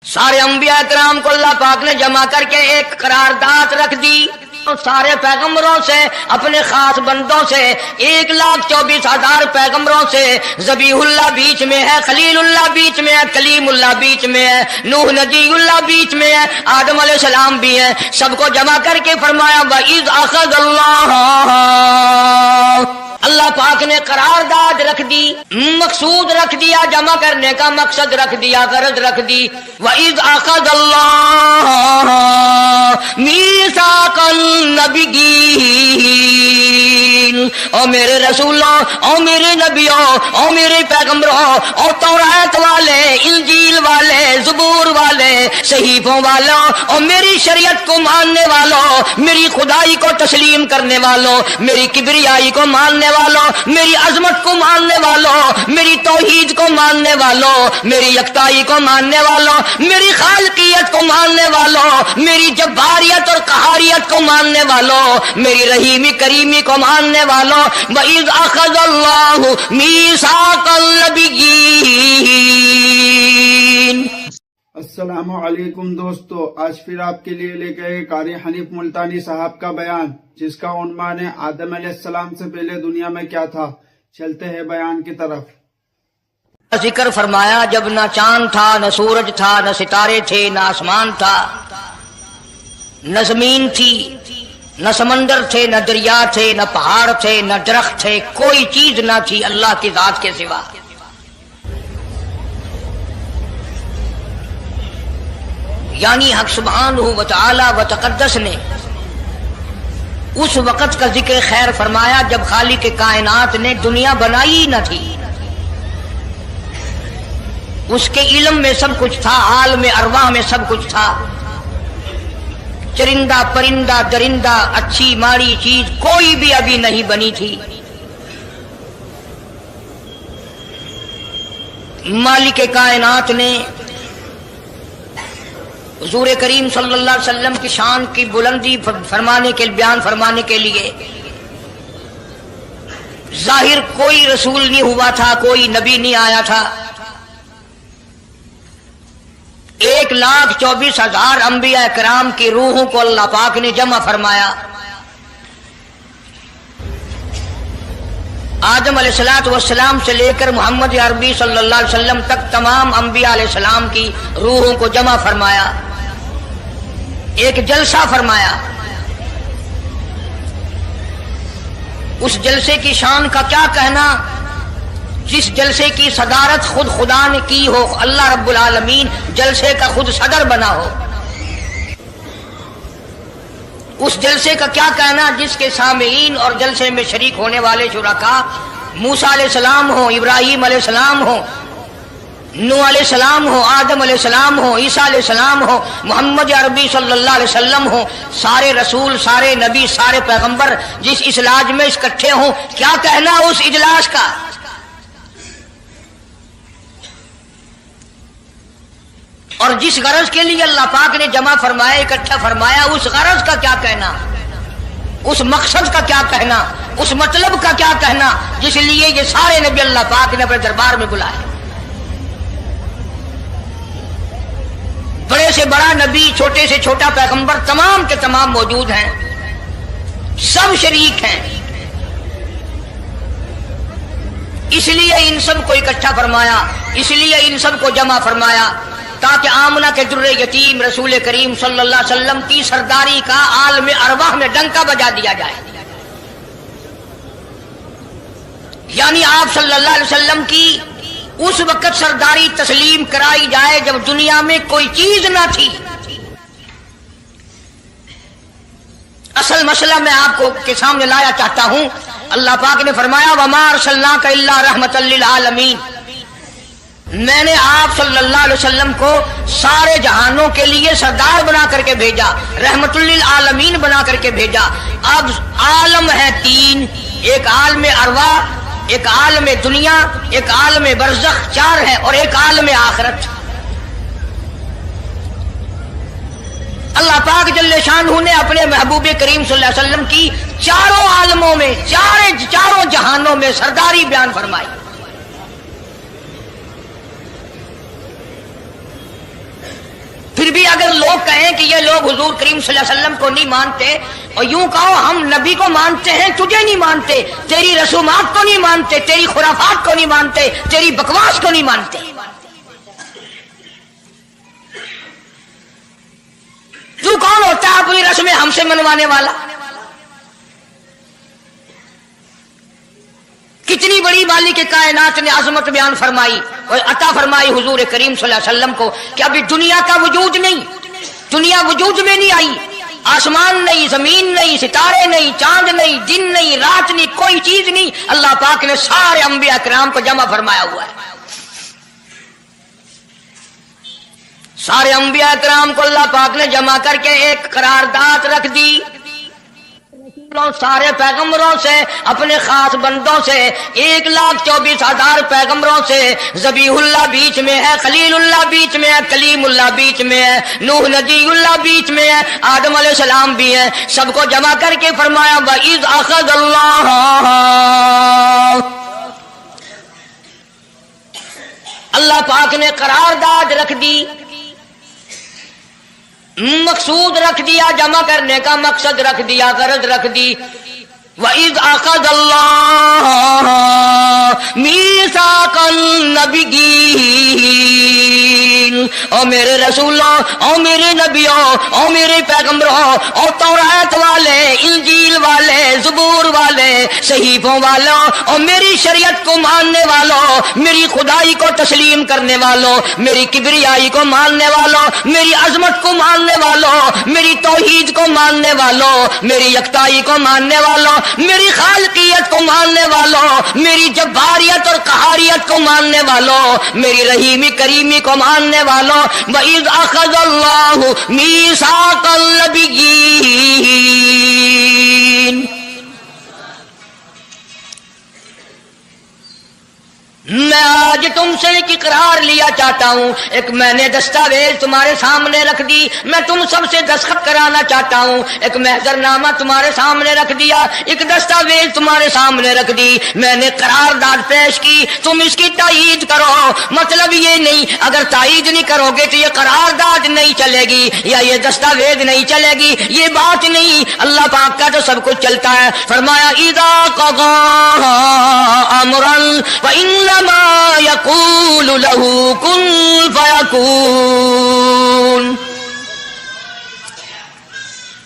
سارے انبیاء کرام کو اللہ پاک نے جمع کر کے ایک قرارداد رکھ دی اور سارے پیغمبروں سے، اپنے خاص بندوں سے، 1,24,000 پیغمبروں سے، ذبیح اللہ بیچ میں ہے، خلیل اللہ بیچ میں ہے، کلیم اللہ بیچ میں ہے، نوح نبی اللہ بیچ میں ہے، آدم علیہ السلام بھی ہے، سب کو جمع کر کے فرمایا وَإِذْ أَخَذَ اللَّهُ، اللہ پاک نے قرارداد رکھ دی، مقصود رکھ دیا، جمع کرنے کا مقصد رکھ دیا، غرض رکھ دی۔ وَإِذْ أَخَذَ اللَّهُ مِيثَاقَ النَّبِيِّينَ، او میرے رسولوں، او میرے نبیوں، او میرے پیغمبروں، او تورات والے، انجیل والے، زبور والے، صحیفوں والوں، او میری شریعت کو ماننے والوں، میری خدائی کو تسلیم کرنے والوں، میری کبریائی کو ماننے والوں، میری عظمت کو ماننے والوں، میری توحید کو ماننے والوں، میری یکتائی کو ماننے والوں، میری خالقیت کو ماننے والوں، میری جباریت اور قہاریت کو ماننے والوں، میری رحیمی کریمی کو ماننے والوں۔ وَإِذْ أَخَذَ اللَّهُ مِيثَاقَ النَّبِيِّينَ۔ السلام علیکم دوستو، آج پھر آپ کے لیے لے گئے قاری حنیف ملتانی صاحب کا بیان، جس کا عنوان ہے آدم علیہ السلام سے پہلے دنیا میں کیا تھا۔ چلتے ہیں بیان کی طرف۔ ذکر فرمایا جب نہ چاند تھا، نہ سورج تھا، نہ ستارے تھے، نہ آسمان تھا، نہ زمین تھی، نہ سمندر تھے، نہ دریا تھے، نہ پہاڑ تھے، نہ درخت تھے، کوئی چیز نہ تھی اللہ کی ذات کے سوا۔ یعنی حق سبحانہ و تعالی و تقدس نے اس وقت کا ذکر خیر فرمایا جب خالق کائنات نے دنیا بنائی نہ تھی، اس کے علم میں سب کچھ تھا، عالم ارواح میں سب کچھ تھا، چرندہ پرندہ درندہ اچھی ماڑی چیز کوئی بھی ابھی نہیں بنی تھی۔ مالک کائنات نے حضور کریم صلی اللہ علیہ وسلم کی شان کی بلندی فرمانے کے بیان فرمانے کے لیے ظاہر کوئی رسول نہیں ہوا تھا، کوئی نبی نہیں آیا تھا، 1,24,000 انبیاء کرام کی روحوں کو اللہ پاک نے جمع فرمایا۔ آدم علیہ السلام سے لے کر محمد عربی صلی اللہ علیہ وسلم تک تمام انبیاء علیہ السلام کی روحوں کو جمع فرمایا، ایک جلسہ فرمایا۔ اس جلسے کی شان کا کیا کہنا، جس جلسے کی صدارت خود خدا نے کی ہو، اللہ رب العالمین جلسے کا خود صدر بنا ہو۔ اس جلسے کا کیا کہنا جس کے سامعین اور جلسے میں شریک ہونے والے شرکاء موسیٰ علیہ السلام ہو، ابراہیم علیہ السلام ہو، نوح علیہ السلام ہو، آدم علیہ السلام ہو، عیسیٰ علیہ السلام ہو، محمد عربی صلی اللہ علیہ وسلم ہو، سارے رسول، سارے نبی، سارے پیغمبر جس اجلاس میں اکٹھے ہوں، کیا کہنا اس اجلاس کا۔ اور جس غرض کے لیے اللہ پاک نے جمع فرمایا، اکٹھا فرمایا، اس غرض کا کیا کہنا، اس مقصد کا کیا کہنا، اس مطلب کا کیا کہنا جس لیے یہ سارے نبی اللہ پاک نے اپنے دربار میں بلائے۔ بڑے سے بڑا نبی، چھوٹے سے چھوٹا پیغمبر، تمام کے تمام موجود ہیں، سب شریک ہیں۔ اس لیے ان سب کو اکٹھا فرمایا، اس لیے ان سب کو جمع فرمایا تاکہ آمنہ کے در یتیم رسول کریم صلی اللہ علیہ وسلم کی سرداری کا عالم ارواح میں ڈنکا بجا دیا جائے۔ یعنی آپ صلی اللہ علیہ وسلم کی اس وقت سرداری تسلیم کرائی جائے جب دنیا میں کوئی چیز نہ تھی۔ اصل مسئلہ میں آپ کو کے سامنے لایا چاہتا ہوں۔ اللہ پاک نے فرمایا وَمَا أَرْسَلْنَاكَ إِلَّا رَحْمَةً لِّلْعَالَمِينَ، میں نے آپ صلی اللہ علیہ وسلم کو سارے جہانوں کے لیے سردار بنا کر کے بھیجا، رحمت للعالمین بنا کر کے بھیجا۔ اب عالم ہے تین، ایک عالم ارواح، ایک عالم دنیا، ایک عالم برزخ، 4 ہے، اور ایک عالم آخرت۔ اللہ پاک جل شانہ نے اپنے محبوب کریم صلی اللہ علیہ وسلم کی چاروں عالموں میں، چاروں جہانوں میں سرداری بیان فرمائی۔ پھر بھی اگر لوگ کہیں کہ یہ لوگ حضور کریم صلی اللہ علیہ وسلم کو نہیں مانتے، اور یوں کہو ہم نبی کو مانتے ہیں، تجھے نہیں مانتے، تیری رسومات کو نہیں مانتے، تیری خرافات کو نہیں مانتے، تیری بکواس کو نہیں مانتے، تو کون ہوتا ہے اپنی رسمیں ہم سے منوانے والا؟ کتنی بڑی مالک کائنات نے عظمت بیان فرمائی اور عطا فرمائی حضور کریم صلی اللہ علیہ وسلم کو کہ ابھی دنیا کا وجود نہیں، دنیا وجود میں نہیں آئی، آسمان نہیں، زمین نہیں، ستارے نہیں، چاند نہیں، دن نہیں، رات نہیں، کوئی چیز نہیں، اللہ پاک نے سارے انبیاء کرام کو جمع فرمایا ہوا ہے۔ سارے انبیاء کرام کو اللہ پاک نے جمع کر کے ایک قرارداد رکھ دی، سارے پیغمبروں سے، اپنے خاص بندوں سے، 1,24,000 پیغمبروں سے، ذبیح اللہ بیچ میں ہے، خلیل اللہ بیچ میں ہے، کلیم اللہ بیچ میں ہے، نوح نبی اللہ بیچ میں ہے، آدم علیہ السلام بھی ہے، سب کو جمع کر کے فرمایا وَإِذْ أَخَذَ اللَّهُ، اللہ پاک نے قرارداد رکھ دی، مقصود رکھ دیا، جمع کرنے کا مقصد رکھ دیا، غرض رکھ دی، وَإِذْ أَخَذَ اللَّهُ مِيثَاقَ النَّبِيِّينَ، او میرے رسولوں، او میرے نبیوں، او میرے پیغمبروں، او تورات والے، انجیل والے، زبور والے، صحیفوں والوں، او میری شریعت کو ماننے والوں، میری خدائی کو تسلیم کرنے والوں، میری کبریائی کو ماننے والوں، میری عظمت کو ماننے والوں، میری توحید کو ماننے والوں، میری یکتائی کو ماننے والوں، میری خالقیت کو ماننے والوں، میری جباریت اور قہاریت کو ماننے والوں، میری رحیمی کریمی کو ماننے والوں، وَإِذْ أَخَذَ اللَّهُ مِيثَاقَ النَّبِيِّينَ، میں آج تم سے ایک اقرار لیا چاہتا ہوں، ایک میں نے دستاویز تمہارے سامنے رکھ دی، میں تم سب سے دستخط کرانا چاہتا ہوں، ایک محضر نامہ تمہارے سامنے رکھ دیا، ایک دستاویز تمہارے سامنے رکھ دی، میں نے قرارداد پیش کی، تم اس کی تائید کرو۔ مطلب یہ نہیں اگر تائید نہیں کرو گے تو یہ قرارداد نہیں چلے گی یا یہ دستاویز نہیں چلے گی، یہ بات نہیں، اللہ پاک کا تو سب کچھ چلتا ہے۔ فرمایا اذا قضى امرا فإنما يقول له كن فيكون،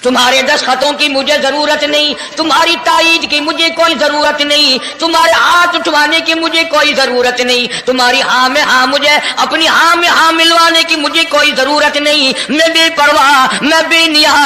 تمہارے دستخطوں کی مجھے ضرورت نہیں، تمہاری تائید کی مجھے کوئی ضرورت نہیں، تمہارے ہاتھ اٹھوانے کی مجھے کوئی ضرورت نہیں، تمہاری ہاں میں ہاں مجھے اپنی ہاں میں ہاں ملوانے کی مجھے کوئی ضرورت نہیں، میں بے پرواہ، میں بے نیاز